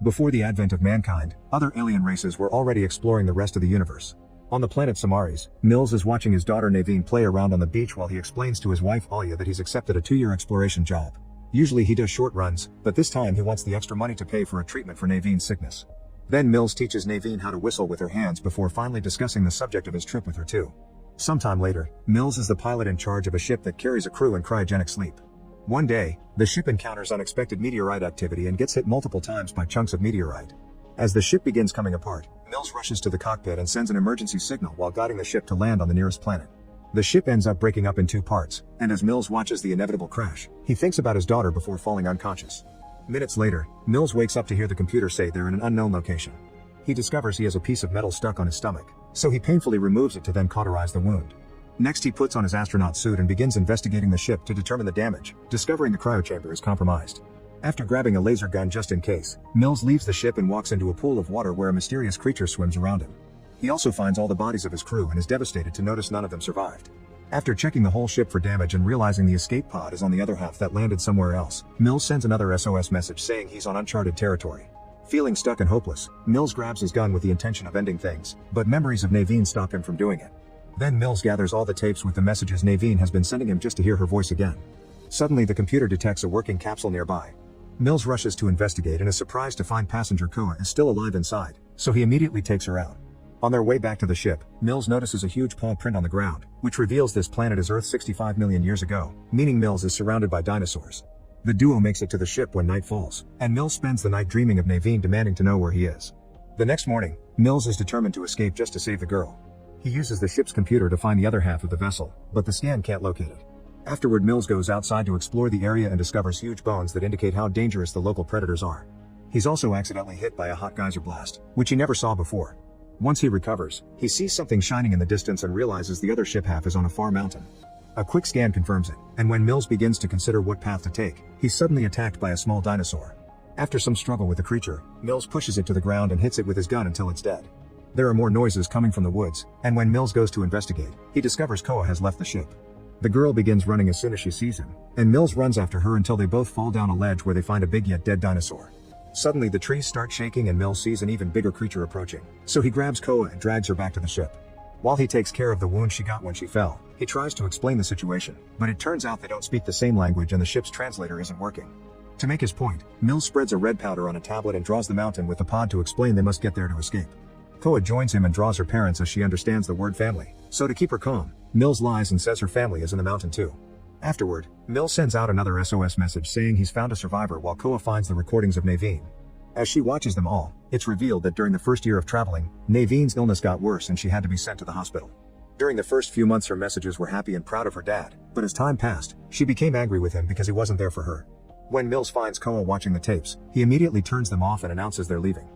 Before the advent of mankind, other alien races were already exploring the rest of the universe. On the planet Samaris, Mills is watching his daughter Naveen play around on the beach while he explains to his wife Alia that he's accepted a 2-year exploration job. Usually he does short runs, but this time he wants the extra money to pay for a treatment for Naveen's sickness. Then Mills teaches Naveen how to whistle with her hands before finally discussing the subject of his trip with her too. Sometime later, Mills is the pilot in charge of a ship that carries a crew in cryogenic sleep. One day, the ship encounters unexpected meteorite activity and gets hit multiple times by chunks of meteorite. As the ship begins coming apart, Mills rushes to the cockpit and sends an emergency signal while guiding the ship to land on the nearest planet. The ship ends up breaking up in 2 parts, and as Mills watches the inevitable crash, he thinks about his daughter before falling unconscious. Minutes later, Mills wakes up to hear the computer say they're in an unknown location. He discovers he has a piece of metal stuck on his stomach, so he painfully removes it to then cauterize the wound. Next he puts on his astronaut suit and begins investigating the ship to determine the damage, discovering the cryochamber is compromised. After grabbing a laser gun just in case, Mills leaves the ship and walks into a pool of water where a mysterious creature swims around him. He also finds all the bodies of his crew and is devastated to notice none of them survived. After checking the whole ship for damage and realizing the escape pod is on the other half that landed somewhere else, Mills sends another SOS message saying he's on uncharted territory. Feeling stuck and hopeless, Mills grabs his gun with the intention of ending things, but memories of Naveen stop him from doing it. Then Mills gathers all the tapes with the messages Naveen has been sending him just to hear her voice again. Suddenly the computer detects a working capsule nearby. Mills rushes to investigate and is surprised to find passenger Koa is still alive inside, so he immediately takes her out. On their way back to the ship, Mills notices a huge paw print on the ground, which reveals this planet is Earth 65 million years ago, meaning Mills is surrounded by dinosaurs. The duo makes it to the ship when night falls, and Mills spends the night dreaming of Naveen demanding to know where he is. The next morning, Mills is determined to escape just to save the girl. He uses the ship's computer to find the other half of the vessel, but the scan can't locate it. Afterward, Mills goes outside to explore the area and discovers huge bones that indicate how dangerous the local predators are. He's also accidentally hit by a hot geyser blast, which he never saw before. Once he recovers, he sees something shining in the distance and realizes the other ship half is on a far mountain. A quick scan confirms it, and when Mills begins to consider what path to take, he's suddenly attacked by a small dinosaur. After some struggle with the creature, Mills pushes it to the ground and hits it with his gun until it's dead. There are more noises coming from the woods, and when Mills goes to investigate, he discovers Koa has left the ship. The girl begins running as soon as she sees him, and Mills runs after her until they both fall down a ledge where they find a big yet dead dinosaur. Suddenly the trees start shaking and Mills sees an even bigger creature approaching, so he grabs Koa and drags her back to the ship. While he takes care of the wound she got when she fell, he tries to explain the situation, but it turns out they don't speak the same language and the ship's translator isn't working. To make his point, Mills spreads a red powder on a tablet and draws the mountain with the pod to explain they must get there to escape. Koa joins him and draws her parents as she understands the word family, so to keep her calm, Mills lies and says her family is in the mountain too. Afterward, Mills sends out another SOS message saying he's found a survivor while Koa finds the recordings of Naveen. As she watches them all, it's revealed that during the first year of traveling, Naveen's illness got worse and she had to be sent to the hospital. During the first few months her messages were happy and proud of her dad, but as time passed, she became angry with him because he wasn't there for her. When Mills finds Koa watching the tapes, he immediately turns them off and announces they're leaving.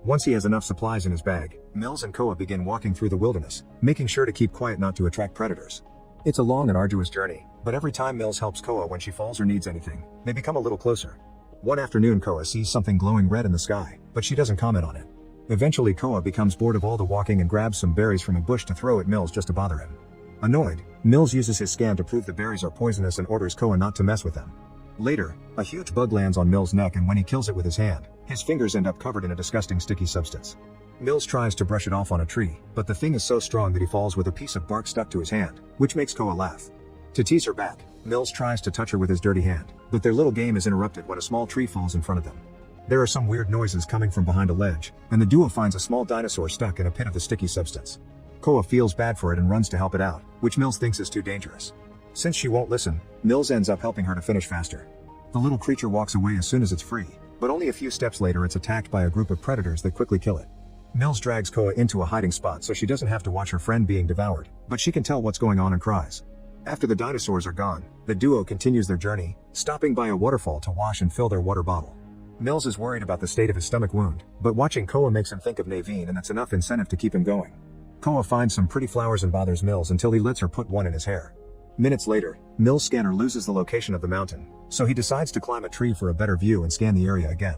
Once he has enough supplies in his bag, Mills and Koa begin walking through the wilderness, making sure to keep quiet not to attract predators. It's a long and arduous journey, but every time Mills helps Koa when she falls or needs anything, they become a little closer. One afternoon Koa sees something glowing red in the sky, but she doesn't comment on it. Eventually Koa becomes bored of all the walking and grabs some berries from a bush to throw at Mills just to bother him. Annoyed, Mills uses his scan to prove the berries are poisonous and orders Koa not to mess with them. Later, a huge bug lands on Mills' neck and when he kills it with his hand, his fingers end up covered in a disgusting sticky substance. Mills tries to brush it off on a tree, but the thing is so strong that he falls with a piece of bark stuck to his hand, which makes Koa laugh. To tease her back, Mills tries to touch her with his dirty hand, but their little game is interrupted when a small tree falls in front of them. There are some weird noises coming from behind a ledge, and the duo finds a small dinosaur stuck in a pit of the sticky substance. Koa feels bad for it and runs to help it out, which Mills thinks is too dangerous. Since she won't listen, Mills ends up helping her to finish faster. The little creature walks away as soon as it's free, but only a few steps later it's attacked by a group of predators that quickly kill it. Mills drags Koa into a hiding spot so she doesn't have to watch her friend being devoured, but she can tell what's going on and cries. After the dinosaurs are gone, the duo continues their journey, stopping by a waterfall to wash and fill their water bottle. Mills is worried about the state of his stomach wound, but watching Koa makes him think of Naveen and that's enough incentive to keep him going. Koa finds some pretty flowers and bothers Mills until he lets her put one in his hair. Minutes later, Mills' scanner loses the location of the mountain, so he decides to climb a tree for a better view and scan the area again.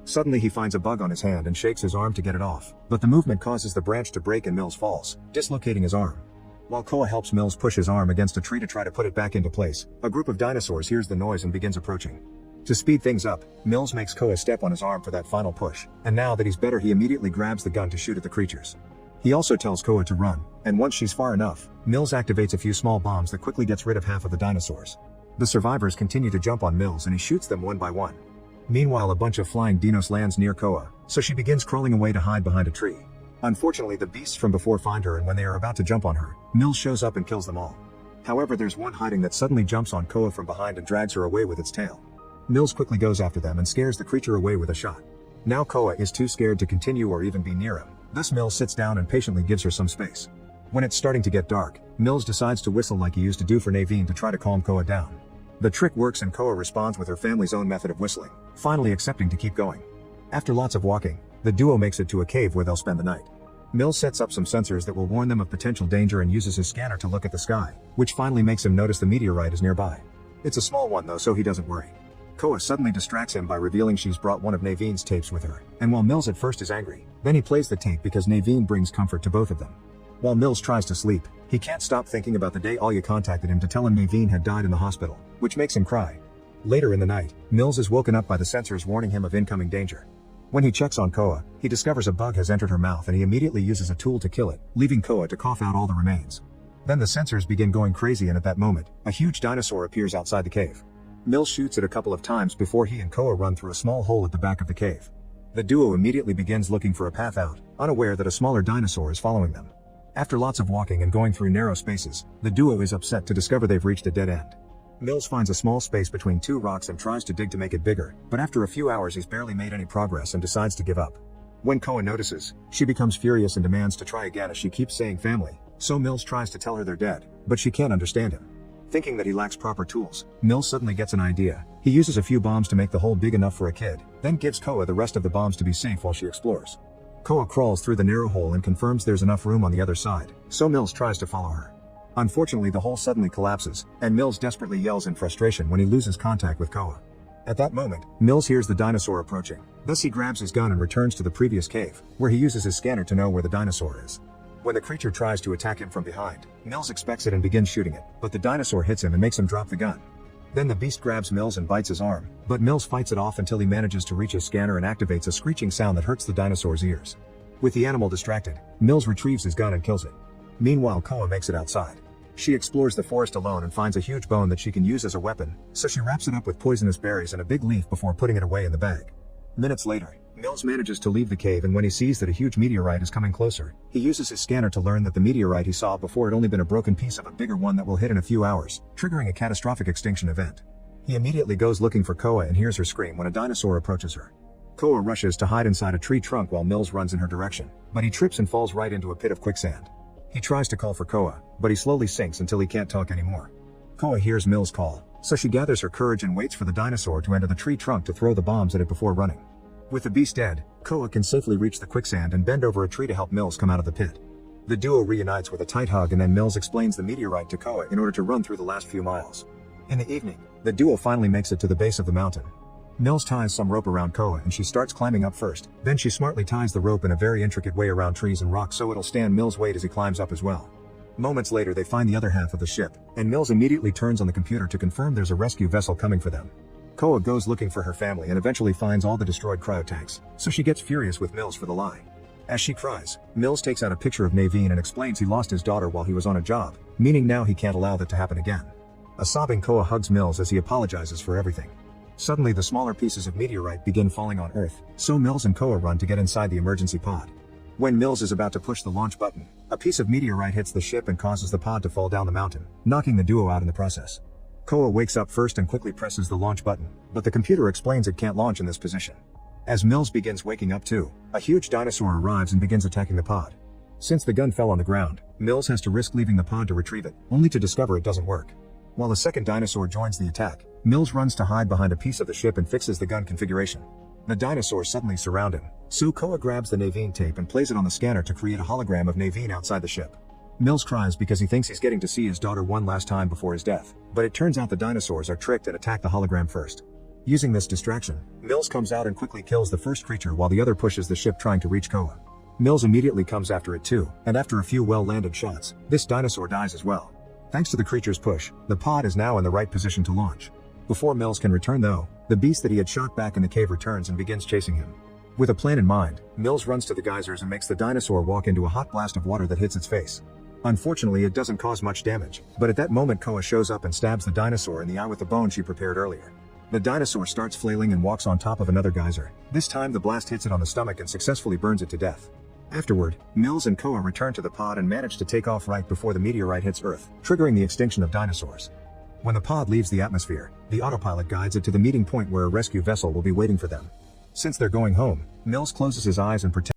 Suddenly he finds a bug on his hand and shakes his arm to get it off, but the movement causes the branch to break and Mills falls, dislocating his arm. While Koa helps Mills push his arm against a tree to try to put it back into place, a group of dinosaurs hears the noise and begins approaching. To speed things up, Mills makes Koa step on his arm for that final push, and now that he's better he immediately grabs the gun to shoot at the creatures. He also tells Koa to run, and once she's far enough, Mills activates a few small bombs that quickly gets rid of half of the dinosaurs. The survivors continue to jump on Mills and he shoots them one by one. Meanwhile, a bunch of flying dinos lands near Koa, so she begins crawling away to hide behind a tree. Unfortunately, the beasts from before find her, and when they are about to jump on her, Mills shows up and kills them all. However, there's one hiding that suddenly jumps on Koa from behind and drags her away with its tail. Mills quickly goes after them and scares the creature away with a shot. Now Koa is too scared to continue or even be near him. Thus Mills sits down and patiently gives her some space. When it's starting to get dark, Mills decides to whistle like he used to do for Naveen to try to calm Koa down. The trick works and Koa responds with her family's own method of whistling, finally accepting to keep going. After lots of walking, the duo makes it to a cave where they'll spend the night. Mills sets up some sensors that will warn them of potential danger and uses his scanner to look at the sky, which finally makes him notice the meteorite is nearby. It's a small one though, so he doesn't worry. Koa suddenly distracts him by revealing she's brought one of Naveen's tapes with her, and while Mills at first is angry, then he plays the tape because Naveen brings comfort to both of them. While Mills tries to sleep, he can't stop thinking about the day Alya contacted him to tell him Naveen had died in the hospital, which makes him cry. Later in the night, Mills is woken up by the sensors warning him of incoming danger. When he checks on Koa, he discovers a bug has entered her mouth and he immediately uses a tool to kill it, leaving Koa to cough out all the remains. Then the sensors begin going crazy, and at that moment, a huge dinosaur appears outside the cave. Mills shoots it a couple of times before he and Koa run through a small hole at the back of the cave. The duo immediately begins looking for a path out, unaware that a smaller dinosaur is following them. After lots of walking and going through narrow spaces, the duo is upset to discover they've reached a dead end. Mills finds a small space between two rocks and tries to dig to make it bigger, but after a few hours he's barely made any progress and decides to give up. When Koa notices, she becomes furious and demands to try again as she keeps saying family, so Mills tries to tell her they're dead, but she can't understand him. Thinking that he lacks proper tools, Mills suddenly gets an idea. He uses a few bombs to make the hole big enough for a kid, then gives Koa the rest of the bombs to be safe while she explores. Koa crawls through the narrow hole and confirms there's enough room on the other side, so Mills tries to follow her. Unfortunately, the hole suddenly collapses, and Mills desperately yells in frustration when he loses contact with Koa. At that moment, Mills hears the dinosaur approaching. Thus he grabs his gun and returns to the previous cave, where he uses his scanner to know where the dinosaur is. When the creature tries to attack him from behind, Mills expects it and begins shooting it, but the dinosaur hits him and makes him drop the gun. Then the beast grabs Mills and bites his arm, but Mills fights it off until he manages to reach his scanner and activates a screeching sound that hurts the dinosaur's ears. With the animal distracted, Mills retrieves his gun and kills it. Meanwhile, Koa makes it outside. She explores the forest alone and finds a huge bone that she can use as a weapon, so she wraps it up with poisonous berries and a big leaf before putting it away in the bag. Minutes later, Mills manages to leave the cave, and when he sees that a huge meteorite is coming closer, he uses his scanner to learn that the meteorite he saw before had only been a broken piece of a bigger one that will hit in a few hours, triggering a catastrophic extinction event. He immediately goes looking for Koa and hears her scream when a dinosaur approaches her. Koa rushes to hide inside a tree trunk while Mills runs in her direction, but he trips and falls right into a pit of quicksand. He tries to call for Koa, but he slowly sinks until he can't talk anymore. Koa hears Mills' call, so she gathers her courage and waits for the dinosaur to enter the tree trunk to throw the bombs at it before running. With the beast dead, Koa can safely reach the quicksand and bend over a tree to help Mills come out of the pit. The duo reunites with a tight hug, and then Mills explains the meteorite to Koa in order to run through the last few miles. In the evening, the duo finally makes it to the base of the mountain. Mills ties some rope around Koa and she starts climbing up first, then she smartly ties the rope in a very intricate way around trees and rocks so it'll stand Mills' weight as he climbs up as well. Moments later they find the other half of the ship, and Mills immediately turns on the computer to confirm there's a rescue vessel coming for them. Koa goes looking for her family and eventually finds all the destroyed cryotanks, so she gets furious with Mills for the lie. As she cries, Mills takes out a picture of Naveen and explains he lost his daughter while he was on a job, meaning now he can't allow that to happen again. A sobbing Koa hugs Mills as he apologizes for everything. Suddenly the smaller pieces of meteorite begin falling on Earth, so Mills and Koa run to get inside the emergency pod. When Mills is about to push the launch button, a piece of meteorite hits the ship and causes the pod to fall down the mountain, knocking the duo out in the process. Koa wakes up first and quickly presses the launch button, but the computer explains it can't launch in this position. As Mills begins waking up too, a huge dinosaur arrives and begins attacking the pod. Since the gun fell on the ground, Mills has to risk leaving the pod to retrieve it, only to discover it doesn't work. While a second dinosaur joins the attack, Mills runs to hide behind a piece of the ship and fixes the gun configuration. The dinosaurs suddenly surround him, so Koa grabs the Naveen tape and plays it on the scanner to create a hologram of Naveen outside the ship. Mills cries because he thinks he's getting to see his daughter one last time before his death, but it turns out the dinosaurs are tricked and attack the hologram first. Using this distraction, Mills comes out and quickly kills the first creature while the other pushes the ship trying to reach Koa. Mills immediately comes after it too, and after a few well-landed shots, this dinosaur dies as well. Thanks to the creature's push, the pod is now in the right position to launch. Before Mills can return though, The beast that he had shot back in the cave returns and begins chasing him. With a plan in mind, Mills runs to the geysers and makes the dinosaur walk into a hot blast of water that hits its face. Unfortunately, it doesn't cause much damage, but at that moment Koa shows up and stabs the dinosaur in the eye with the bone she prepared earlier. The dinosaur starts flailing and walks on top of another geyser. This time the blast hits it on the stomach and successfully burns it to death. Afterward, Mills and Koa return to the pod and manage to take off right before the meteorite hits Earth, triggering the extinction of dinosaurs. When the pod leaves the atmosphere, the autopilot guides it to the meeting point where a rescue vessel will be waiting for them. Since they're going home, Mills closes his eyes and pretends